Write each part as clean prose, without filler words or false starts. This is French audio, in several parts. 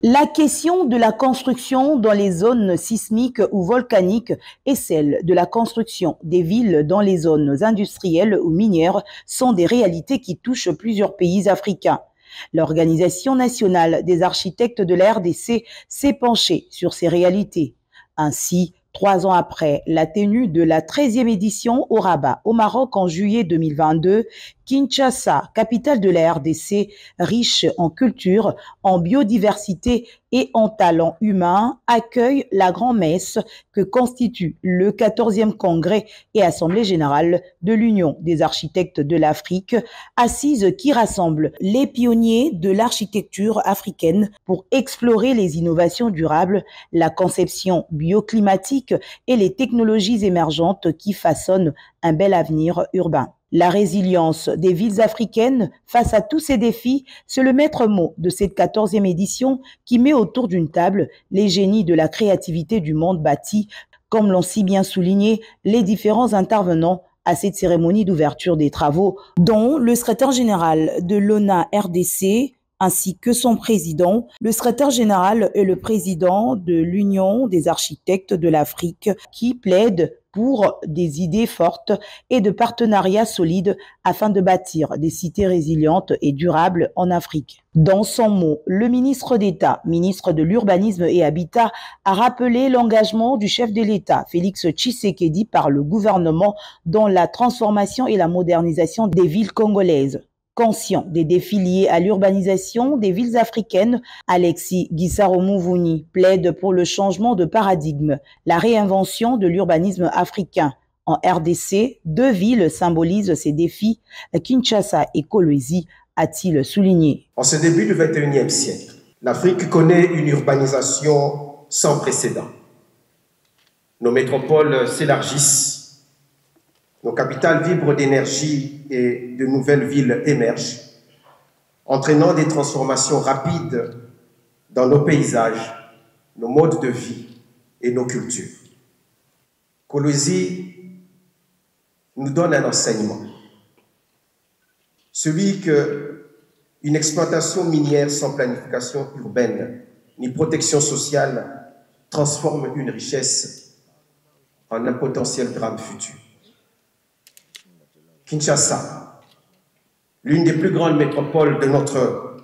La question de la construction dans les zones sismiques ou volcaniques et celle de la construction des villes dans les zones industrielles ou minières sont des réalités qui touchent plusieurs pays africains. L'Organisation nationale des architectes de la RDC s'est penchée sur ces réalités. Ainsi, 3 ans après la tenue de la 13e édition au Rabat, au Maroc en juillet 2022, Kinshasa, capitale de la RDC, riche en culture, en biodiversité et en talent humain, accueille la grand-messe que constitue le 14e congrès et assemblée générale de l'Union des architectes de l'Afrique, assise qui rassemble les pionniers de l'architecture africaine pour explorer les innovations durables, la conception bioclimatique et les technologies émergentes qui façonnent un bel avenir urbain. La résilience des villes africaines face à tous ces défis, c'est le maître mot de cette 14e édition qui met autour d'une table les génies de la créativité du monde bâti, comme l'ont si bien souligné les différents intervenants à cette cérémonie d'ouverture des travaux, dont le secrétaire général de l'ONA RDC, ainsi que son président. Le secrétaire général est le président de l'Union des architectes de l'Afrique qui plaide pour des idées fortes et de partenariats solides afin de bâtir des cités résilientes et durables en Afrique. Dans son mot, le ministre d'État, ministre de l'Urbanisme et Habitat, a rappelé l'engagement du chef de l'État, Félix Tshisekedi, par le gouvernement dans la transformation et la modernisation des villes congolaises. Conscient des défis liés à l'urbanisation des villes africaines, Alexis Gisaro-Mouvouni plaide pour le changement de paradigme, la réinvention de l'urbanisme africain. En RDC, 2 villes symbolisent ces défis, Kinshasa et Kolwezi, a-t-il souligné. En ce début du XXIe siècle, l'Afrique connaît une urbanisation sans précédent. Nos métropoles s'élargissent. Nos capitales vibrent d'énergie et de nouvelles villes émergent, entraînant des transformations rapides dans nos paysages, nos modes de vie et nos cultures. Kolwezi nous donne un enseignement, celui qu'une exploitation minière sans planification urbaine ni protection sociale transforme une richesse en un potentiel drame futur. Kinshasa, l'une des plus grandes métropoles de notre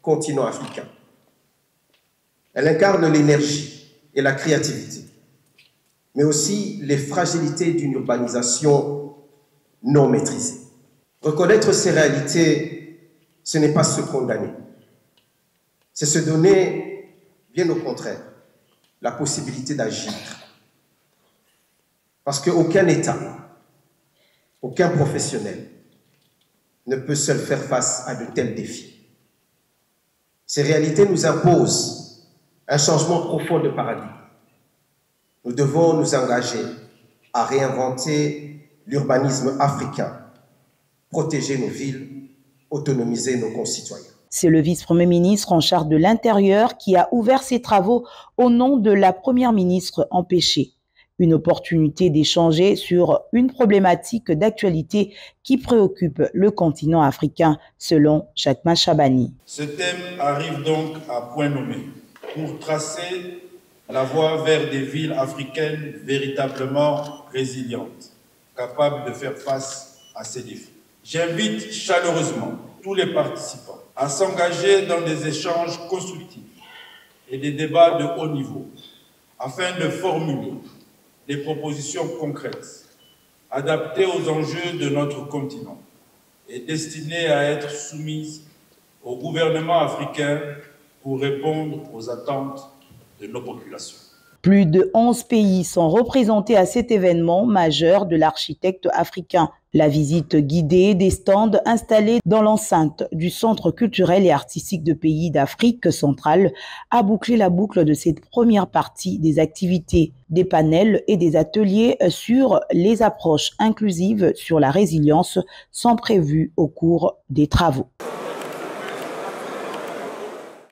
continent africain. Elle incarne l'énergie et la créativité, mais aussi les fragilités d'une urbanisation non maîtrisée. Reconnaître ces réalités, ce n'est pas se condamner. C'est se donner, bien au contraire, la possibilité d'agir. Parce qu'aucun État, aucun professionnel ne peut seul faire face à de tels défis. Ces réalités nous imposent un changement profond de paradigme. Nous devons nous engager à réinventer l'urbanisme africain, protéger nos villes, autonomiser nos concitoyens. C'est le vice-premier ministre en charge de l'Intérieur qui a ouvert ses travaux au nom de la première ministre empêchée. Une opportunité d'échanger sur une problématique d'actualité qui préoccupe le continent africain, selon Chakma Chabani. Ce thème arrive donc à point nommé pour tracer la voie vers des villes africaines véritablement résilientes, capables de faire face à ces défis. J'invite chaleureusement tous les participants à s'engager dans des échanges constructifs et des débats de haut niveau afin de formuler des propositions concrètes, adaptées aux enjeux de notre continent et destinées à être soumises au gouvernement africain pour répondre aux attentes de nos populations. Plus de 11 pays sont représentés à cet événement majeur de l'architecte africain. La visite guidée des stands installés dans l'enceinte du Centre culturel et artistique de pays d'Afrique centrale a bouclé la boucle de cette première partie des activités. Des panels et des ateliers sur les approches inclusives sur la résilience sont prévus au cours des travaux.